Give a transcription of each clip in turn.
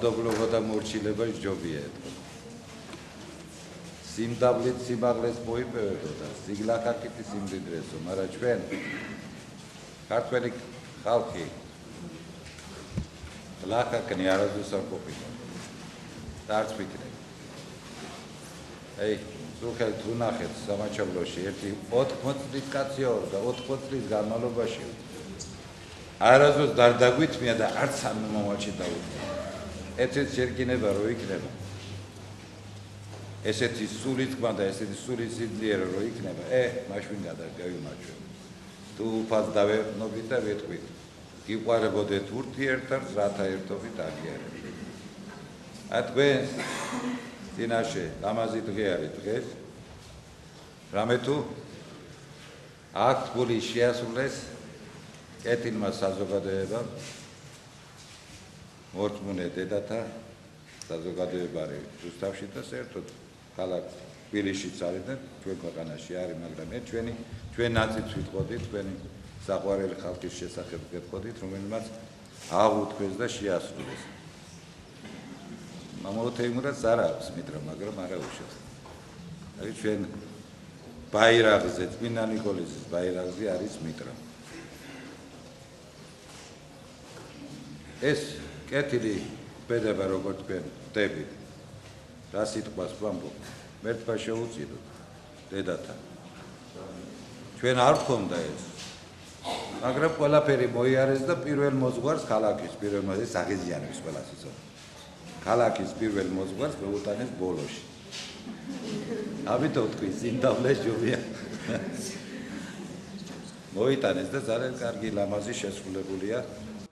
თავდობლობა და მორჩილება ჯობია ეთქო. სიმდაბლით სიმაღლეს მოიპოვებდო და სიგლახაკითი სიმდიდრესო, მაგრამ ჩვენ ქართველი ხალხი ლახაკნი არასდროს არ ყოფილა. და არც ვიქნები. სულხელთ უნახეთ სამაჩაბლოში ერთი 80 წლის კაციო და 80 წლის განმავლობაში არასდროს არ დაგვითმია და არც სამი მომაჩი დაუდგა. ესეც შერკინება რო იქნება ესეთი სული თქმა და ესეთი სული სიძლიერე რო იქნება მაშინ გადაგავიმაჩვე თუ ფას დავეყნობით და ვეთქვით გიყვარებოდეთ ურთიერთად რათა ერთობით აგიარებდეთ თქვენ წინაშე ლამაზი დღე არის დღეს რამე თუ აქ გული შეასრულეს კეთილმა საზოგადოებამ მორწმუნე დედათა საზოგადოება არის რუსთავში და საერთოდ ქალაქ თბილისშიც არის და ჩვენ ქვეყანაში არის, მაგრამ ჩვენ ნაწილს ვიტყოდით, თქვენი საყვარელი ხალხის შესახებ გეტყოდით, რომელმაც აღუთქვეს და შეასრულეს. მამოთეიმურაც არ აქვს მითხრა, მაგრამ არა უშავს. აი ჩვენ ბაირაღზე, წმინდა ნიკოლოზის ბაირაღზე არის მითხრა. ეს კეთილი ბედება როგორც თქვენ ვდებით რა სიტყვას ვამბობ მერტყვა შეუწიროთ დედათა ჩვენ არ გქონდა ეს მაგრამ ყველაფერი მოიარეს და პირველ მოძღვარს ქალაქის პირველ მოძღვარს აღიზიანებს ყველას იცო ქალაქის პირველ მოძღვარს მეუტანეს ბოლოში ამიტომ თქვი სიმდაბლე ჯობია მოიტანეს და ძალიან კარგი ლამაზი შესრულებულია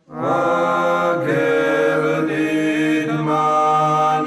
აგერნით მანანიო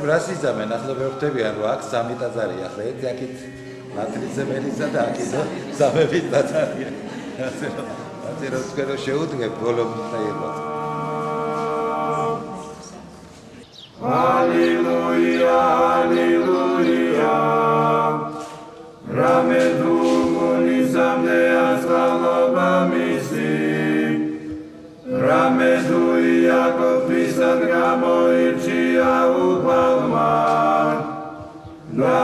რასიზამენ ახლა ვერხდებიან რომ აქ 3 ტაძარია ახლა ერთი აქეთ ნათლისმელისა და აქედო სამების ტაძარია ასე რომ თქვენ შეუდგეთ ბოლომდე იყოს ალილუია ალილუია რამე დუმონი სამდე ასალობა მისი რამე დუია კოფისად გამოირჩია უფალმა და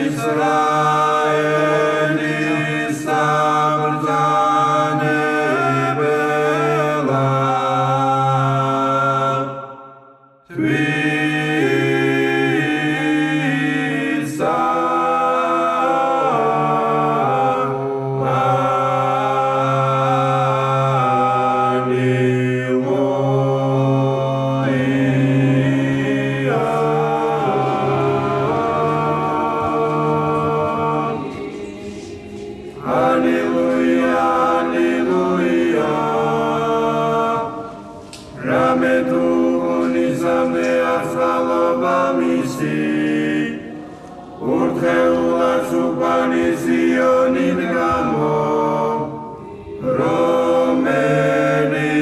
ისრაელის საბრძანებელა თვისა რომელი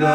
და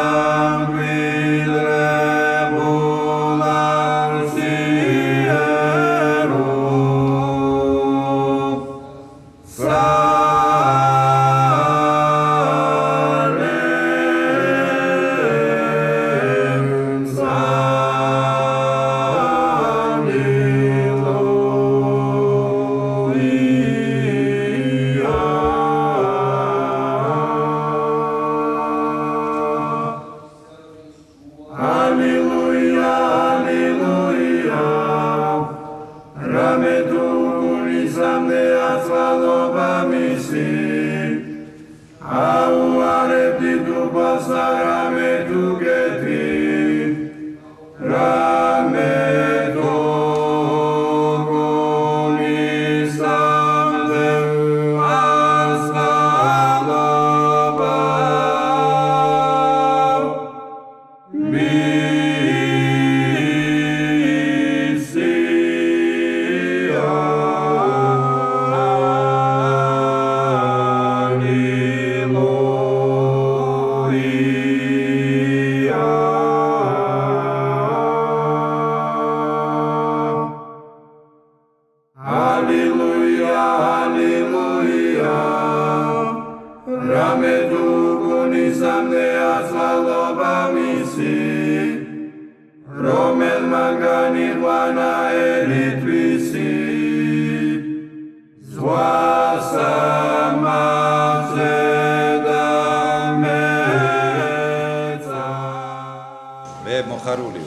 მოხარული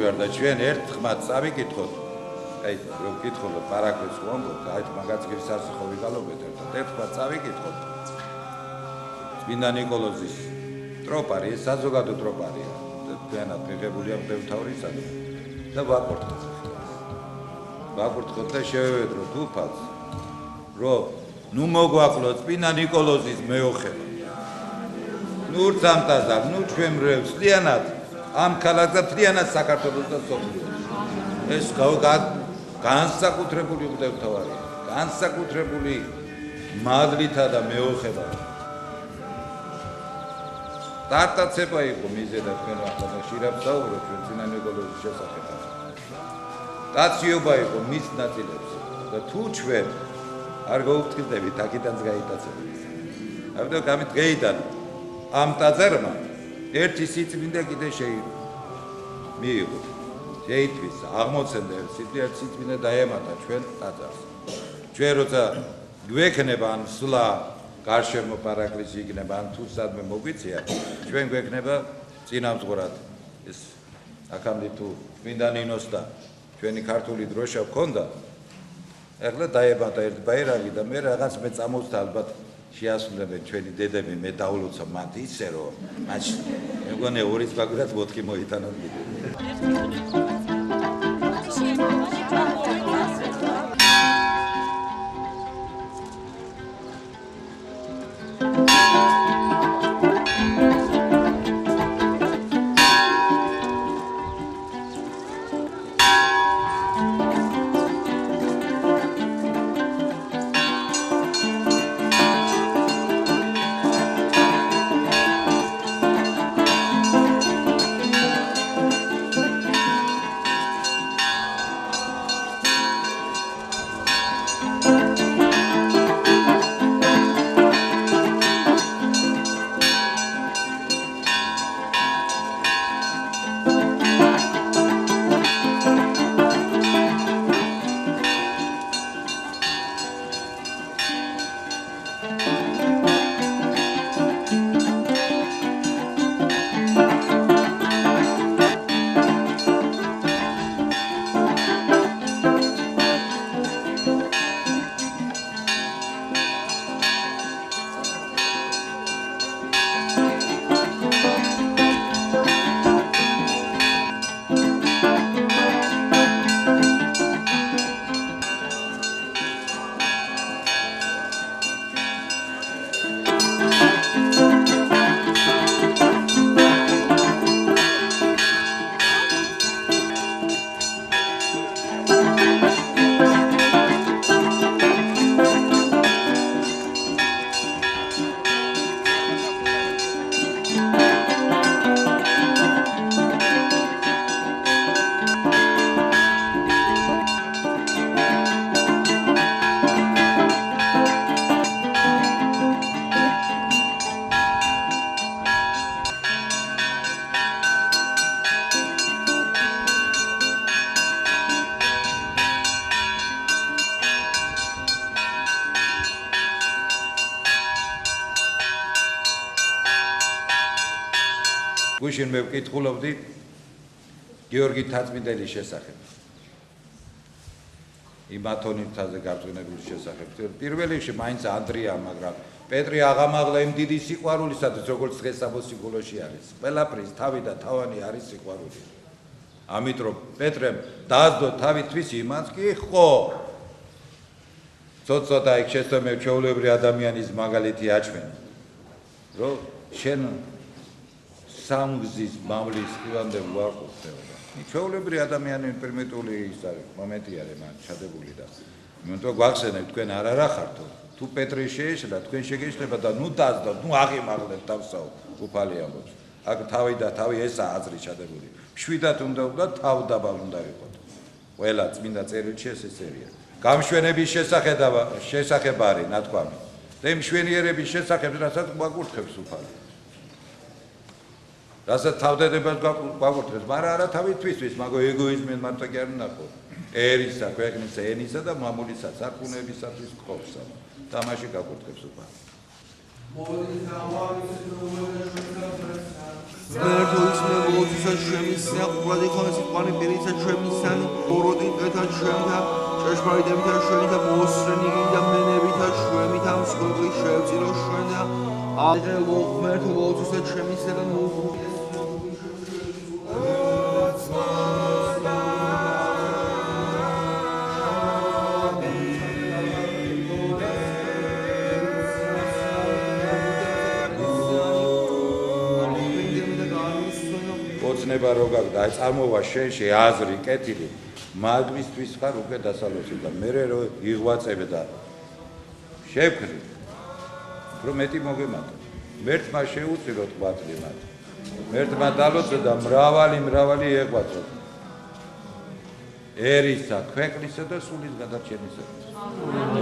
ვარ და ჩვენ ერთხმად წავიკითხოთ. აი, რომ კითხულობ პარაგვეს ვამბობ, აი მაგაც გის სასახური გალობეთ ერთად. ერთხმად წავიკითხოთ. წმინდა ნიკოლოზის ტროპარი, ეს საზოგადო ტროპარია. თქვენად მიღებულია მღვდელმთავრისაგან და ვაკურთხოთ და შევევედროთ უფალს, რომ ნუ მოგვაკლოთ წმინდა ნიკოლოზის მეოხება. ნუ სამტაზარ, ნუ ჩვენ მრევლს მთლიანად ამ ქალაქს და მთლიანად საქართველოს და სოფლიოს. ეს განსაკუთრებული მღვდელმთავარია, განსაკუთრებული მადლითა და მეოხება. დარტაცება იყო მიზედა თქვენ ახლა შირაბს დაუბროთ ჩვენ წმინდა ნიკოლოზის შესახებ. დაციობა იყო მის ნაწილებს და თუ ჩვენ არ გავუფრთხილდებით აქედანაც გაიტაცებთ. ამიტომ გამით დღეიდან ამ ტაძარმა ერთი სიწმინდე კიდე მიიღო. შეიტყვის აღმოცენდა სიწმინდე დაემატა ჩვენ ტაძარს. ჩვენ როცა გვექნება ან სვლა გარშემო პარაკლისი იქნება ან თუ სადმე მოგვიწია, ჩვენ გვექნება წინამძღვრად ეს აქამდე თუ წმინდა ნინოს და ჩვენი ქართული დროშა გქონდა. ეხლა დაემატა ერთ ბაირაგი და მე რაღაც მე წამოვსდა ალბათ შეასრულებენ ჩვენი დედები, მე დავლოცო მათ ისე რომ მაშინ მეგონე ორის ბაგვრად მოთხი მოიტანოთ კიდე. გუშინ მე ვკითხულობდი გიორგი თაწმიდელის შესახებ. იმ ათონითაზე გაწვენებულის შესახებ. პირველ რიგში მაინც ანდრია, მაგრამ პეტრე აღამაღლა იმ დიდი სიყვარულისათვის, როგორც დღეს სამოსიკულოში არის. ყველაფრის თავი და თავანი არის სიყვარული. ამიტომ პეტრემ დაასდო თავი თვის იმას კი ხო. ცოტა იქ შეცდომებ ჩვეულებრივი ადამიანის მაგალითი აჩვენე. რომ შენ სამგზის მამლის ხივამდე ვარყოფდება. ჩვეულებრივი ადამიანი პრიმიტიული ის არის, მომენტი არის მან ჩადებული და იმიტომ გვახსენებთ თქვენ არ ხართო. თუ პეტრე შეეშლა, თქვენ შეგეშლება და ნუ დაძდოთ, ნუ აღიმაღლებთ თავსაო, უფალი ამბობს. აქ თავი და თავი ესაა აზრი ჩადებული. მშვიდად უნდა უნდა თავდაბალ უნდა იყოთ. ყველა წმინდა წერილში ეს წერია. გამშვენების შესახებ არის ნათქვამი. და იმ მშვენიერების შესახებ რასაც გვაკურთხებს უფალი. რასაც თავდადებას გვაკურთხებს, მაგრამ არა თავი თვისთვის, მაგრამ ეგოიზმენ მარტო კი არ უნდა ხო. ერისა, ქვეყნისა, ენისა და მამულისა სარწმუნოებისათვის გყოფსა. თამაში გაკურთხებს უფალი. მერტოისმე მოლოთისა შემისია ყურადი ხომის სიტყვანი პირისა შემისანი ოროდინკეთა შემთა ჭეშმარიტებითა შენითა მოსრენიგინდა მენებითა შვემითა მსხვერპლი შევწირო შვენდა აღე მერტო მოლოთისა შემისია და ოცნება რო გაქვს და წარმოვა შენში აზრი კეთილი მაგისთვის ხარ უკვე დასალოცი და მე რო იღვაწებ და შევქრი რომ მეტი მოგემატა მერთმა შეუწირო თქვათლი მათ მერთმა დალოცო და მრავალი ეყვაწო ერისა ქვეყნისა და სულის გადარჩენისა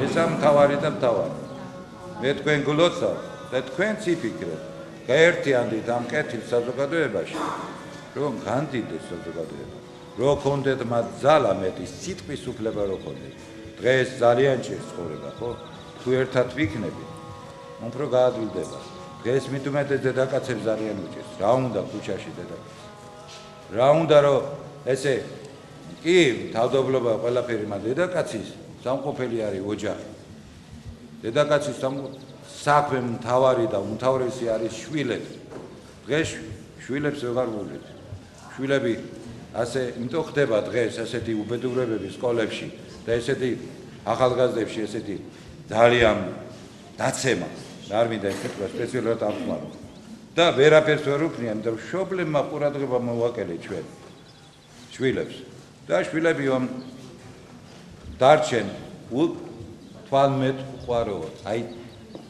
ესა მთავარი და მთავარი მე თქვენ გლოცავ და თქვენც იფიქრეთ გაერთიანდით ამ კეთილ საზოგადოებაში რომ განდიდეს საზოგადოება რო კონდეთ მათ ძალა მეტი სიტყვის უფლება რო კონდეთ დღეს ძალიან ჭირს ცხოვრება ხო თუ ერთად ვიქნებით უფრო გაადვილდება დღეს მით უმეტეს დედაკაცებს ძალიან უჭირს რა უნდა ქუჩაში დედაკაცს რა უნდა რომ ესე კი თავდადებლობა ყველაფერი მაგრამ დედაკაცის სამყოფელი არის ოჯახი დედაკაცის საქმე მთავარი და უმთავრესი არის შვილები დღეს შვილებს ვეღარ ვუვლით შვილები ასე იმიტომ ხდება დღეს ესეთი უბედურებები სკოლებში და ესეთი ახალგაზრდებში ესეთი ძალიან დაცემა არ მინდა ეხლა სპეციალურად ამხმარო და ვერაფერს ვერ უქნია იმიტომ მშობლებმა ყურადღება მოვაკელე ჩვენ შვილებს და შვილები დარჩენ თვალმეტ ყვაროვად აი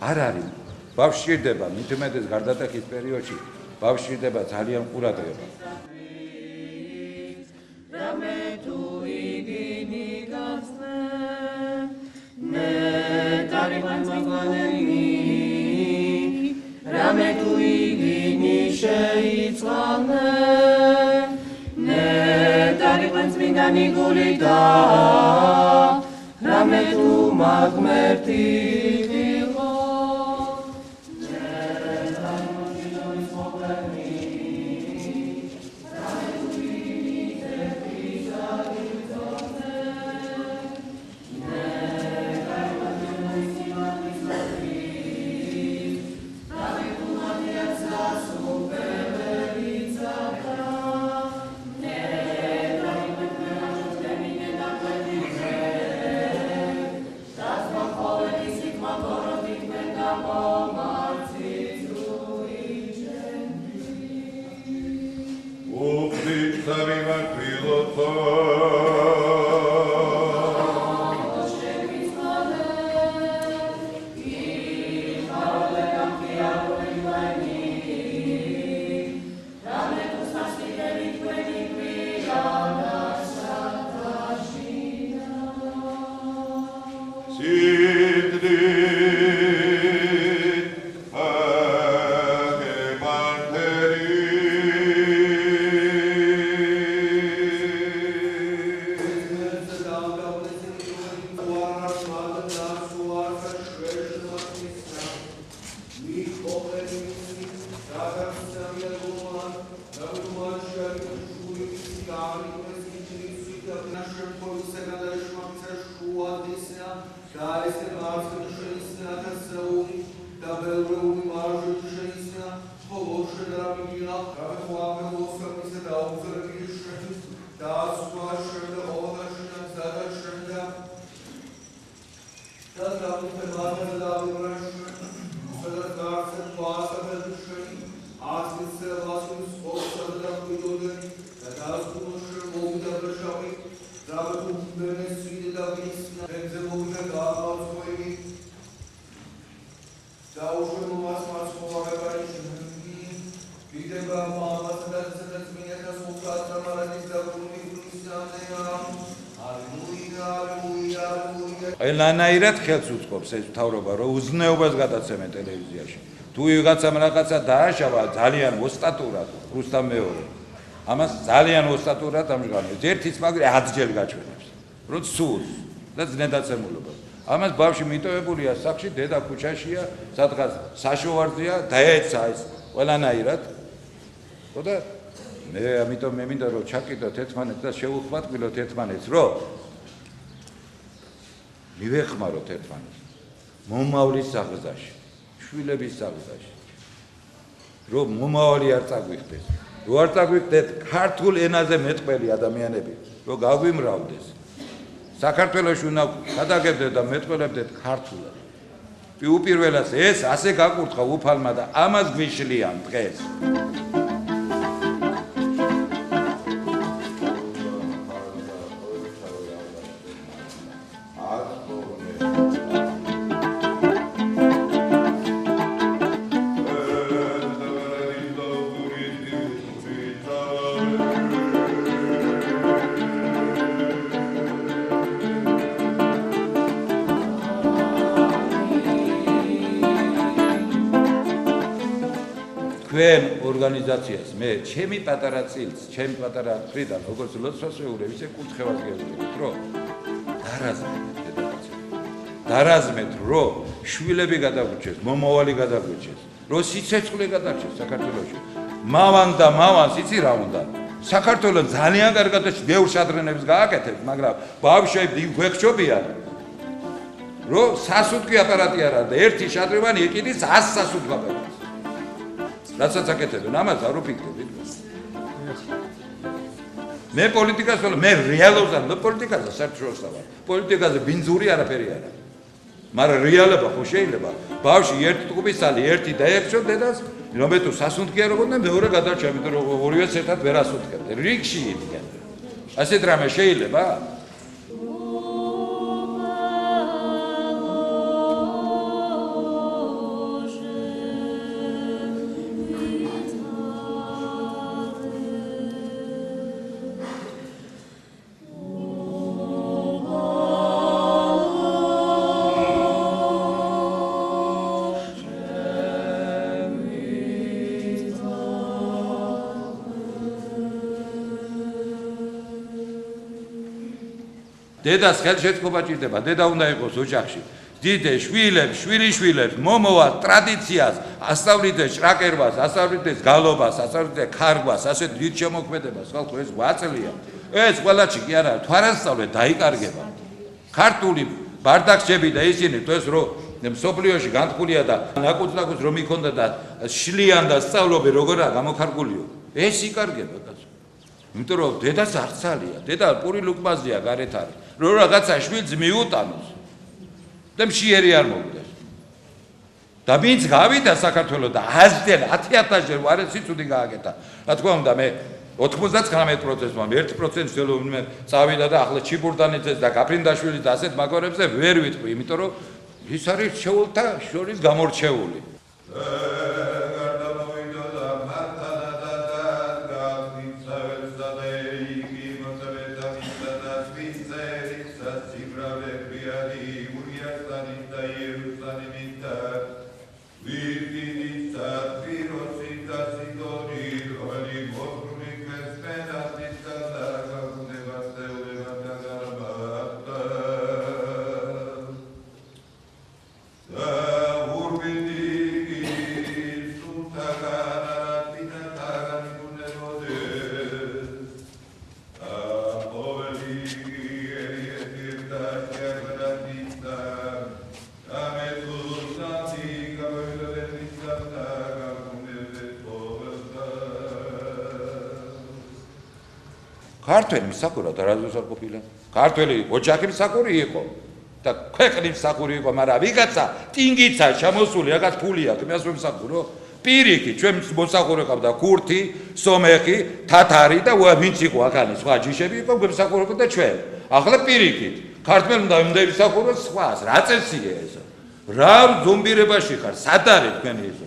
არ არის ბავშვირდება მით უმეტეს გარდატეხის პერიოდში ბავშვირდება ძალიან ყურადღება რამე თუ იგინი გასწრე ნე დარიმანმაგანი რამე თუ იგინი შეიწყალნე ნე დარიმანმაგანი გული და რამე თუ მაგმერთი ყველანაირად ხელს უწყობს ეს მთავრობა რომ უზნეობას გადაცემენ ტელევიზიაში თუ ვიღაცამ რაღაცა დააშავა ძალიან ოსტატურად რუსტამ მეორე ამას ძალიან ოსტატურად ამჟღავნებს ერთის მაგრი 10 ჯერ გაჩვენებს რომ სულს და ზნედაცემულობას ამას ბავშვი მიტოვებულია სახში დედა ქუჩაშია სადღაც საშოვარზეა დაეცა ეს ყველანაირად ხო და მე ამიტომ მე მინდა რომ ჩაკიდოთ ერთმანეთს და შევუხმატყვილოთ ერთმანეთს რომ მივეხმაროთ ერთმანეთს მომავლის საღზაში შვილების საღზაში რომ მომავალი არ წაგვიხდეს რო არ წაგვიხდეთ ქართულ ენაზე მეტყველი ადამიანები რომ გაგვიმრავდეს საქართველოში უნდა გადაგებდეთ და მეტყველებდეთ ქართულად უპირველეს ეს ასე გაკურთხა უფალმა და ამას გვიშლიან დღეს ჩვენ ორგანიზაციას მე ჩემი პატარა წილს, ჩემი პატარა ფრიდან, როგორც ლოცვასეულები, ისე კურთხევას გეუბნებით, რომ დარაზმეთ, რომ შვილები გადაგვიჩეს, მომავალი გადაგვიჩეს, რომ სიცოცხლე გადარჩეს საქართველოში. მავან და მავანს იცი რა უნდა? საქართველოს ძალიან კარგად ბევრ შადრენებს გააკეთებს, მაგრამ ბავშვები გვეხშობიან, რომ სასუდგი აპარატი არ არის და ერთი შადრევანი იყიდის 100 სასუდგ აპარატს. რასაც აკეთებენ, ამას არ უფიქრებით. მე პოლიტიკას ვარ, მე რეალობსა, მე პოლიტიკაზე საერთოდ ვარ. პოლიტიკაზე ბინძური არაფერი არ არის. მაგრამ რეალობა ხო შეიძლება. ბავშვი ერთი ტყუპისალი, ერთი დაეხშო დედას, რომ თუ სასუნთქია როგორ და მეორე გადარჩა, იმიტომ რომ ორივეს ერთად ვერ ასუნთქებდნენ. რიგში იდგნენ. ასეთ რამე შეიძლება? დედას ხელშეწყობა ჭირდება, დედა უნდა იყოს ოჯახში. დიდე შვილებს, შვილიშვილებს, მომავალ ტრადიციას, ასწავლიდეს ჭრაკერვას, ასწავლიდეს გალობას, ასწავლიდეს ქარგვას, ასე დიდ შემოქმედებას, ხალხო ეს გვაწლია. ეს ყველაში კი არა, თვალასწავლე დაიკარგება. ქართული ბარდაკშები და ისინი ეს რო მსოფლიოში განთქმულია და ნაკუწ-ნაკუწ რომ იქონდა და შლიან და სწავლობენ როგორა გამოხარგულიო. ეს იკარგება კაცო. იმიტომ რომ დედას არცალია, დედა პური ლუკმაზია გარეთ არის. რომ რაღაცა შვილს მიუტანოს და მშიერი არ მოვიდეს. და ვინც გავიდა საქართველოს და 10,000 ვარე სიცუდი გააკეთა. რა თქმა უნდა მე 99%-მა 1% შეიძლება წავიდა და ახლა ჩიბურდანიძეს და გაფრინდაშვილის და ასეთ მაგორებზე ვერ ვიტყვი, იმიტომ რომ ის არის შეულთა შორის გამორჩეული. ქართველი მსახურა და რაზეც არ ყოფილა. ქართველი ოჯახი მსახური იყო და ქვეყნის მსახური იყო, მაგრამ ვიღაცა ტინგიცა შემოსული, რაღაც ფული აქვს, იმას რომ მსახურო. პირიქით, ჩვენ მოსახური ყავდა ქურთი, სომეხი, თათარი და ვინც იყო ახალი სხვა ჯიშები იყო, გვემსახურებოდა ჩვენ. ახლა პირიქით, ქართველი უნდა ვისახუროს სხვას, რა წესია ეს? რა ზომბირებაში ხარ? სად არის თქვენი ეს?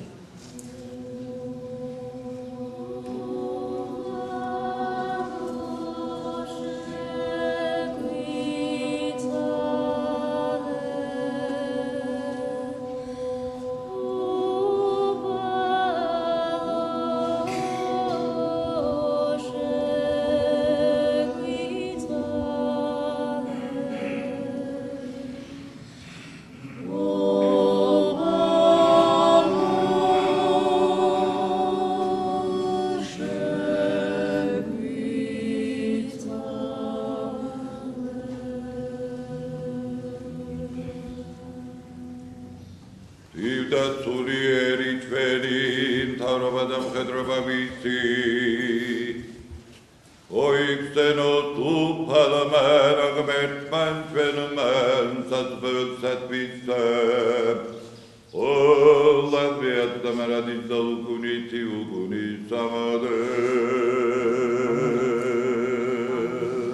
visi Oi xeno tu palaman agmet man fenomen Satböksat visem O laviat dameradit dalkuniti uguni samade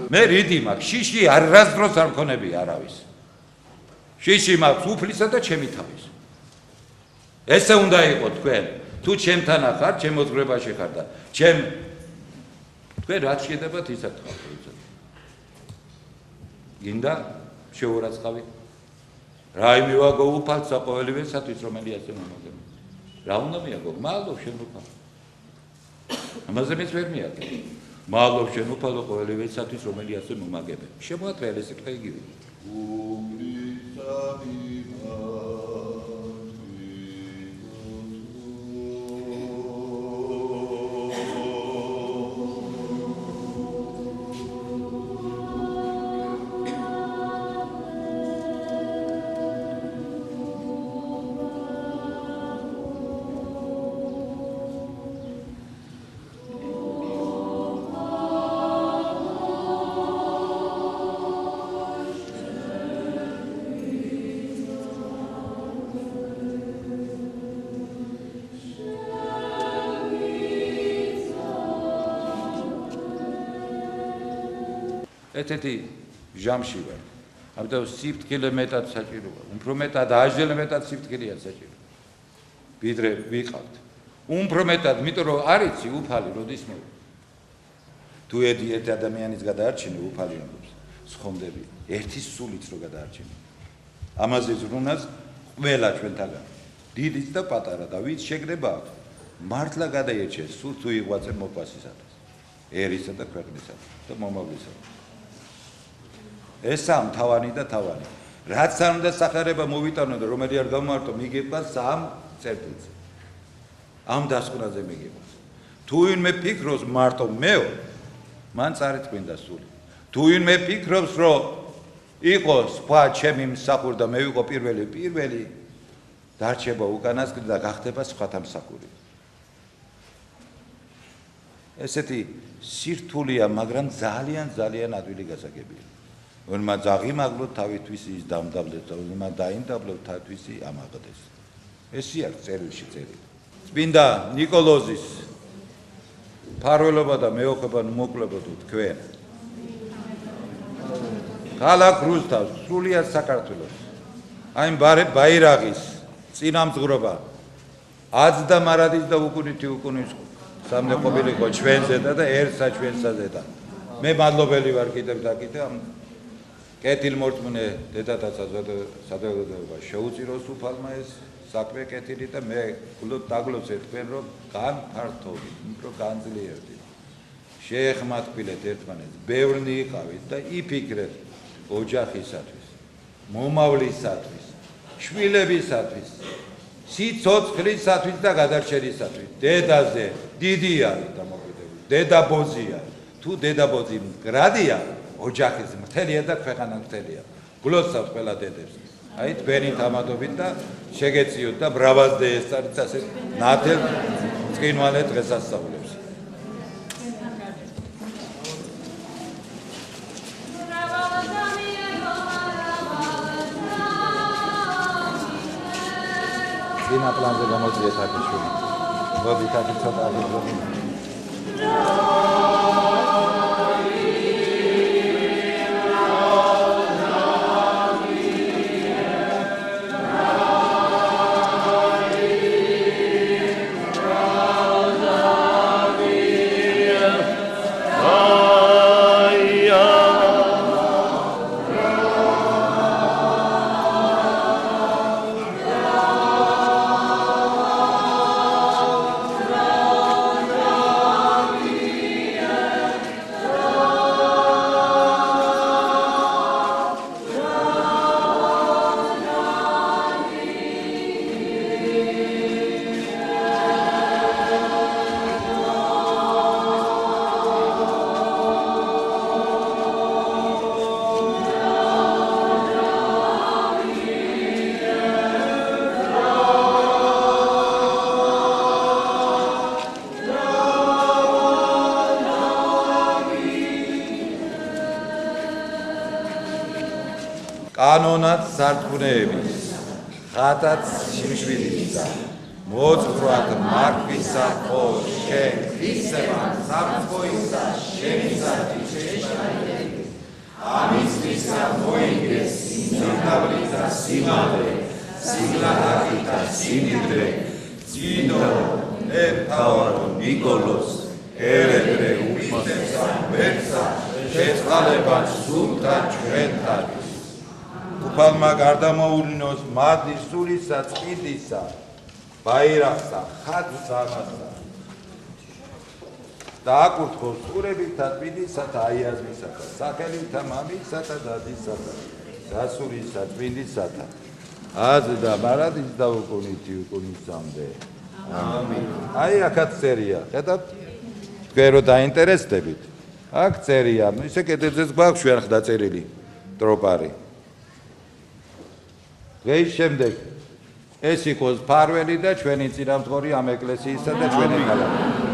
მე რიდი მაქვს, შიში არასდროს არ მქონები არავის. შიში მაქვს უფლისა და ჩემი თავის. ესე უნდა იყოს თქვენ. თუ ჩემთან ახარ, ჩემ მოძღვრებაში ხარ და თქვენ რაც შედებათ ისეთ ხართ. გინდა შევურაცხავით. რა იმივაგო უფალსა ყოველივესათვის რომელიაც მომაგებ. რა უნდა მიაგო? მადლობ შენ უფალ. ამაზე მეც ვერ მიაგებ. მადლობ შენ უფალო ყოველივესათვის რომელიაც მომაგებ. შემოათრიალ ეს სიტყვა იგივე. ეთეთი ჟამში ვარ. ამიტომ სიფრთხილე მეტად საჭიროა. უფრო მეტად აჟელე მეტად სიფრთხილეა საჭირო. ვიდრე ვიყავთ. უფრო მეტად, იმიტომ რომ არიცი უფალი როდის მოვა. თუ ერთ ადამიანის გადაარჩინე უფალი ამბობს, სხონდები ერთის სულიც რო გადაარჩინე. ამაზე ზრუნავს ყველა ჩვენთაგან. დიდიც და პატარა და ვინც შეგნება აქვს, მართლა გადაერჩეს სულ თუ იღვაწე მოყვასისათვის. ერისა და ქვეყნისათვის და მომავლისათვის. ესა მთავარი და თავარი. რაც არ უნდა სახარება მოვიტანო და რომელი არ გამართო მიგიყვას ამ წერტილზე. ამ დასკვნაზე მიგიყვას. თუ ვინმე ფიქრობს მარტო მეო, მან წარიწმინდა სული. თუ ვინმე ფიქრობს რომ იყოს სხვა ჩემი მსახური და მე ვიყო პირველი დარჩება უკანასკნელი და გახდება სხვათა მსახური. ესეთი სირთულეა, მაგრამ ძალიან ადვილი გასაგებია. ვინმა ძაღიმაღლოთ თავისთვის ის დამდაბლეთ, ვინმა დაინდაბლოთ თავისი ამაღლდეს. ესია წერილში წერილი. წმინდა ნიკოლოზის ფარველობა და მეოხება მოკლებოდო თქვენ. ქალაქ რუსთავს, სრულიად საქართველოს. აი ბაირაღის წინამძღვრობა აცდა მარადის და უკუნის სამნეყოფილიყო ჩვენზე და ერთსა ჩვენსაზე და მე მადლობელი ვარ კიდევ და კიდევ ამ კეთილმორწმუნე დედათა საზოგადოება შეუწიროს უფალმა ეს საქმე კეთილი და მე დაგლოცე თქვენ რომ განფართოვით, უფრო განძლიერდით. შეეხმატკბილეთ ერთმანეთს, ბევრნი იყავით და იფიქრეთ ოჯახისათვის, მომავლისათვის, შვილებისათვის, სიცოცხლისათვის და გადარჩენისათვის. დედაზე დიდი არის დამოკიდებული, დედაბოძია. თუ დედაბოძი მდგრადია, ოჯახის მრთელია და ქვეყანა მრთელია. გლოცავთ ყველა დედებს. აი თქვენი თამადობით და შეგეციოთ და ბრავაზდე ეს არის ასე ნათელ წინვალე დღესასწაულებს. ძინა პლანზე გამოძიეთ აკიშვილი. მოდით აქ ცოტა აგებდები. კანონად სარწმუნოების ხატად შიმშვილისა მოძღვრად მარქვისა ხო შენ ისევა სამწყოისა შენისათვის შეჭრაიდები ამისთვისა მოიგეს სიმდაბლისა სიმაღლე სიგლაჰაკითა სიმდიდრე ძინო ერთავარო ნიკოლოს ერედრე უმისესა ვერცა შეწყალებად სულთა ჩვენთათვის უფალმა გარდამოულინოს მადლი სულისა წყიდისა ბაირახსა ხატსამასა და აკურთხოს წურებითა წმინდისათა აიაზმისათა სახელითა მამისათა დადისათა დასულისა წმინდისათა აზ და მარადის და უკუნითი უკუნისამდე ამინ აი აქაც წერია ხედავთ თქვენ რო დაინტერესდებით აქ წერია ისე კედელზეც გვაქვს ჩვენ ხდა წერილი ტროპარი დღის შემდეგ ეს იყოს ფარველი და ჩვენი წინამძღოლი ამ ეკლესიისა და ჩვენი ქალაქი